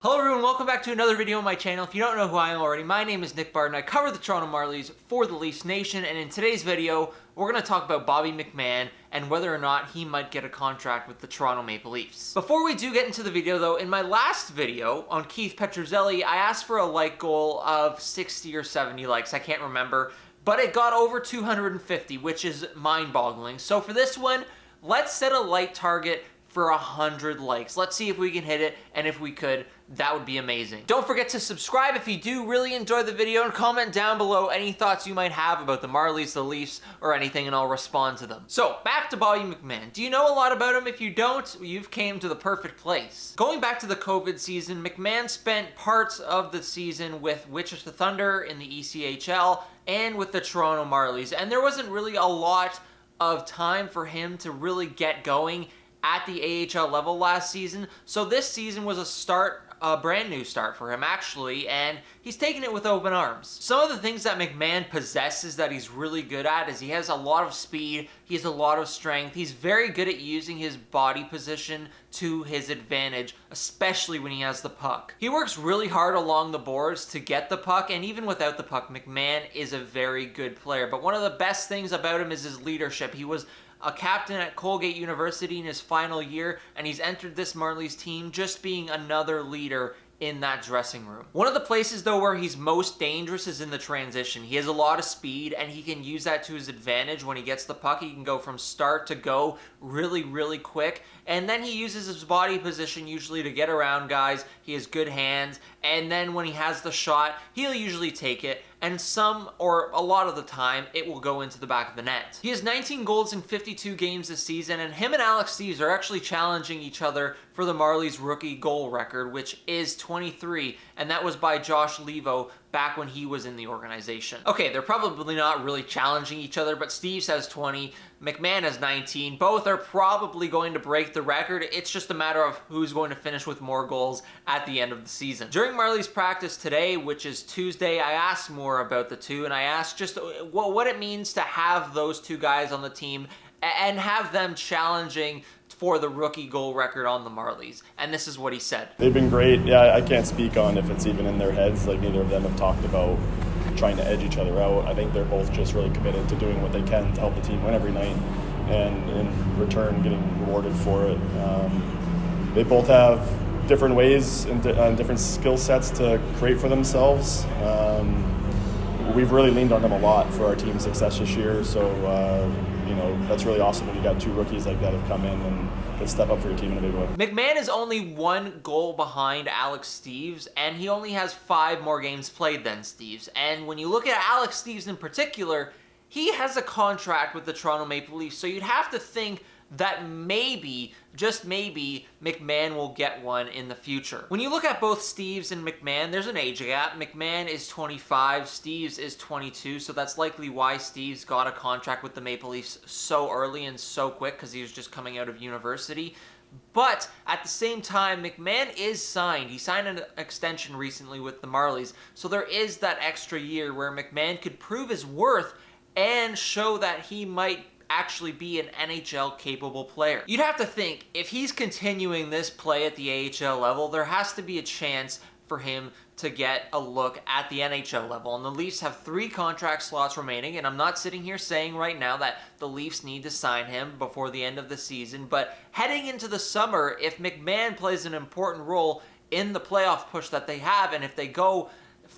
Hello everyone, welcome back to another video on my channel. If you don't know who I am already, my name is Nick Barton. I cover the Toronto Marlies for the Leafs Nation, and in today's video, we're going to talk about Bobby McMann and whether or not he might get a contract with the Toronto Maple Leafs. Before we do get into the video though, in my last video on Keith Petruzzelli, I asked for a like goal of 60 or 70 likes, I can't remember, but it got over 250, which is mind-boggling. So for this one, let's set a like target for 100 likes. Let's see if we can hit it, and if we could, that would be amazing. Don't forget to subscribe if you do really enjoy the video, and comment down below any thoughts you might have about the Marlies, the Leafs, or anything, and I'll respond to them. So, back to Bobby McMann. Do you know a lot about him? If you don't, you've came to the perfect place. Going back to the COVID season, McMann spent parts of the season with Wichita Thunder in the ECHL and with the Toronto Marlies, and there wasn't really a lot of time for him to really get going at the AHL level last season, so this season was a brand new start for him actually, and he's taken it with open arms. Some of the things that McMann possesses that he's really good at is he has a lot of speed, he has a lot of strength, he's very good at using his body position to his advantage, especially when he has the puck. He works really hard along the boards to get the puck, and even without the puck, McMann is a very good player. But one of the best things about him is his leadership. He was a captain at Colgate University in his final year, and he's entered this Marlies team just being another leader in that dressing room. One of the places though where he's most dangerous is in the transition. He has a lot of speed and he can use that to his advantage. When he gets the puck, he can go from start to go really quick, and then he uses his body position usually to get around guys. He has good hands, and then when he has the shot, he'll usually take it, and some or a lot of the time it will go into the back of the net. He has 19 goals in 52 games this season, and him and Alex Steeves are actually challenging each other for the Marlies rookie goal record, which is 23, and that was by Josh Levo back when he was in the organization. Okay, they're probably not really challenging each other, but Steeves has 20, McMann has 19. Both are probably going to break the record. It's just a matter of who's going to finish with more goals at the end of the season. During Marlies practice today, which is Tuesday, I asked more about the two, and I asked just what it means to have those two guys on the team and have them challenging for the rookie goal record on the Marlies, and this is what he said. They've been great. Yeah, I can't speak on if it's even in their heads. Like, neither of them have talked about trying to edge each other out. I think they're both just really committed to doing what they can to help the team win every night, and in return getting rewarded for it. They both have different ways and different skill sets to create for themselves. We've really leaned on them a lot for our team's success this year, so that's really awesome when you got two rookies like that have come in and that step up for your team in a big way. McMann is only one goal behind Alex Steeves, and he only has 5 more games played than Steeves. And when you look at Alex Steeves in particular, he has a contract with the Toronto Maple Leafs, so you'd have to think that maybe, just maybe, McMann will get one in the future. When you look at both Steeves and McMann, there's an age gap. McMann is 25, Steeves is 22, so that's likely why Steeves got a contract with the Maple Leafs so early and so quick, because he was just coming out of university. But at the same time, McMann is signed. He signed an extension recently with the Marlies, so there is that extra year where McMann could prove his worth and show that he might actually be an NHL capable player. You'd have to think, if he's continuing this play at the AHL level, there has to be a chance for him to get a look at the NHL level. And the Leafs have 3 contract slots remaining, and I'm not sitting here saying right now that the Leafs need to sign him before the end of the season, but heading into the summer, if McMann plays an important role in the playoff push that they have, and if they go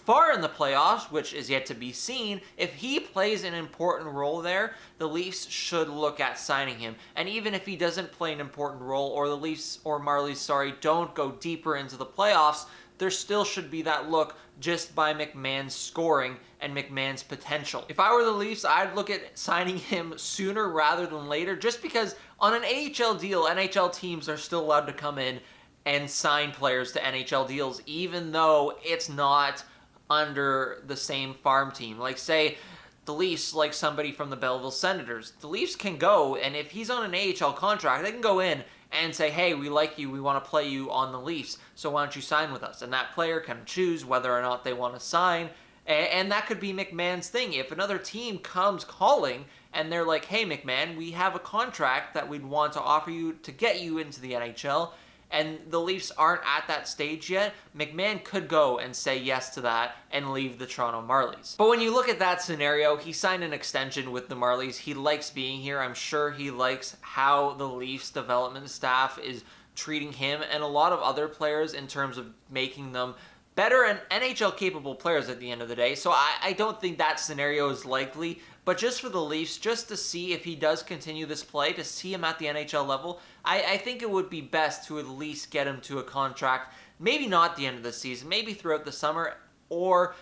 far in the playoffs, which is yet to be seen, if he plays an important role there, the Leafs should look at signing him. And even if he doesn't play an important role, or the Leafs or Marlies, don't go deeper into the playoffs, there still should be that look just by McMann's scoring and McMann's potential. If I were the Leafs, I'd look at signing him sooner rather than later, just because on an AHL deal, NHL teams are still allowed to come in and sign players to NHL deals, even though it's not under the same farm team. Like, say the Leafs like somebody from the Belleville Senators. The Leafs can go, and if he's on an AHL contract, they can go in and say, hey, we like you, we want to play you on the Leafs, so why don't you sign with us? And that player can choose whether or not they want to sign, and that could be McMann's thing. If another team comes calling and they're like, hey, McMann, we have a contract that we'd want to offer you to get you into the NHL, and the Leafs aren't at that stage yet, McMann could go and say yes to that and leave the Toronto Marlies. But when you look at that scenario, he signed an extension with the Marlies. He likes being here. I'm sure he likes how the Leafs development staff is treating him and a lot of other players in terms of making them better and NHL capable players at the end of the day. So I don't think that scenario is likely, but just for the Leafs, just to see if he does continue this play, to see him at the NHL level, I think it would be best to at least get him to a contract, maybe not the end of the season, maybe throughout the summer or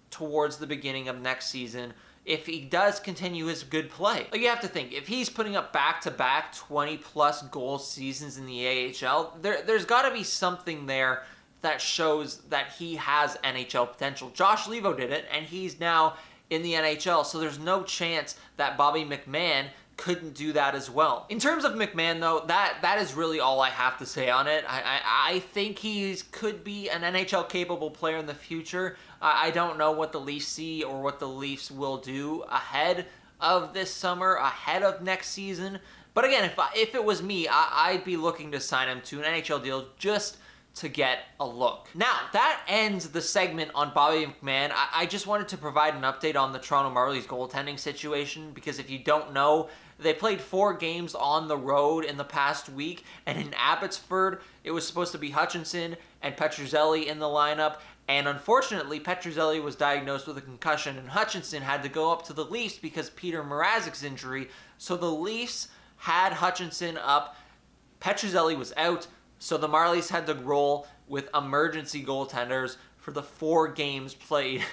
towards the beginning of next season, if he does continue his good play. Like, you have to think, if he's putting up back-to-back 20-plus goal seasons in the AHL, there's got to be something there that shows that he has NHL potential. Josh Levo did it, and he's now in the NHL, so there's no chance that Bobby McMann couldn't do that as well. In terms of McMann, though, that is really all I have to say on it. I think he could be an NHL-capable player in the future. I don't know what the Leafs see or what the Leafs will do ahead of this summer, ahead of next season. But again, if it was me, I'd be looking to sign him to an NHL deal just to get a look. Now, that ends the segment on Bobby McMann. I just wanted to provide an update on the Toronto Marlies goaltending situation, because if you don't know, they played 4 games on the road in the past week, and in Abbotsford, it was supposed to be Hutchinson and Petruzzelli in the lineup, and unfortunately, Petruzzelli was diagnosed with a concussion, and Hutchinson had to go up to the Leafs because Peter Mrazek's injury, so the Leafs had Hutchinson up, Petruzzelli was out, so the Marlies had to roll with emergency goaltenders for the 4 games played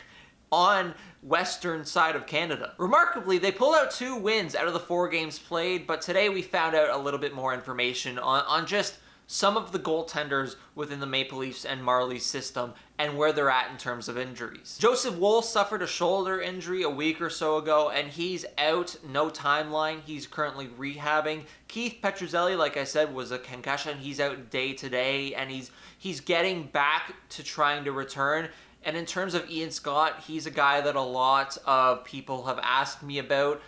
on western side of Canada. Remarkably, they pulled out 2 wins out of the 4 games played, but today we found out a little bit more information on just some of the goaltenders within the Maple Leafs and Marlies system and where they're at in terms of injuries. Joseph Woll suffered a shoulder injury a week or so ago, and he's out, no timeline. He's currently rehabbing. Keith Petruzzelli, like I said, was a concussion. He's out day to day, and he's getting back to trying to return. And in terms of Ian Scott, he's a guy that a lot of people have asked me about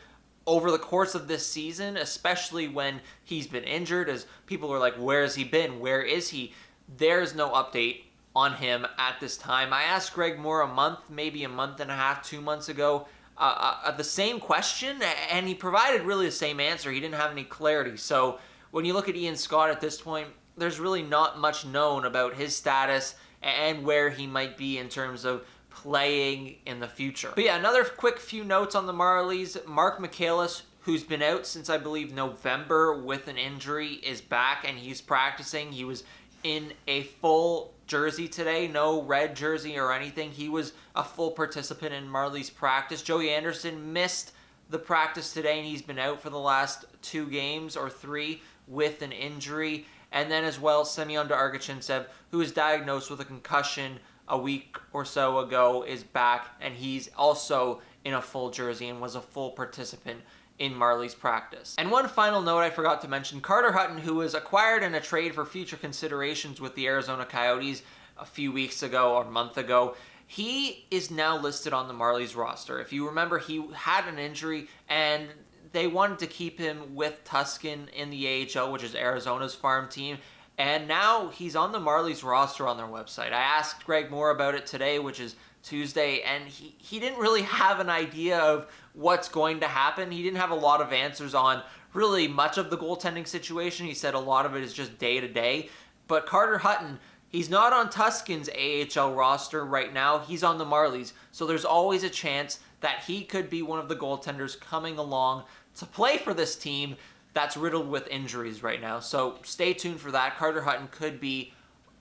over the course of this season, especially when he's been injured, as people are like, where has he been? Where is he? There's no update on him at this time. I asked Greg Moore maybe a month and a half, 2 months ago, the same question, and he provided really the same answer. He didn't have any clarity. So when you look at Ian Scott at this point, there's really not much known about his status and where he might be in terms of playing in the future. But yeah, another quick few notes on the Marlies. Mark Michaelis, who's been out since I believe November with an injury, is back and he's practicing. He was in a full jersey today, no red jersey or anything. He was a full participant in Marlies practice. Joey Anderson missed the practice today, and he's been out for the last 2 games or 3 with an injury. And then as well, Semyon Argachintsev, who was diagnosed with a concussion a week or so ago, is back, and he's also in a full jersey and was a full participant in Marlies practice. And one final note I forgot to mention, Carter Hutton, who was acquired in a trade for future considerations with the Arizona Coyotes a few weeks ago or a month ago, he is now listed on the Marlies roster. If you remember, he had an injury and they wanted to keep him with Tuscan in the AHL, which is Arizona's farm team, and now he's on the Marlies roster on their website. I asked Greg Moore about it today, which is Tuesday, and he didn't really have an idea of what's going to happen. He didn't have a lot of answers on really much of the goaltending situation. He said a lot of it is just day to day. But Carter Hutton, he's not on Tuscan's AHL roster right now. He's on the Marlies. So there's always a chance that he could be one of the goaltenders coming along to play for this team that's riddled with injuries right now. So stay tuned for that. Carter Hutton could be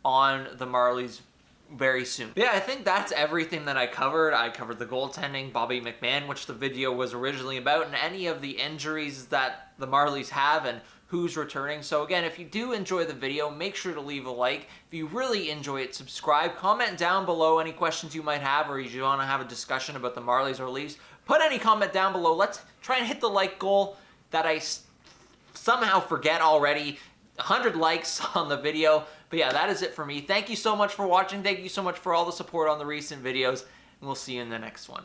on the Marlies very soon. But yeah, I think that's everything that I covered. I covered the goaltending, Bobby McMann, which the video was originally about, and any of the injuries that the Marlies have and who's returning. So again, if you do enjoy the video, make sure to leave a like. If you really enjoy it, subscribe. Comment down below any questions you might have, or you want to have a discussion about the Marlies or Leafs. Put any comment down below. Let's try and hit the like goal that I somehow forget already. 100 likes on the video. But yeah, that is it for me. Thank you so much for watching. Thank you so much for all the support on the recent videos, and we'll see you in the next one.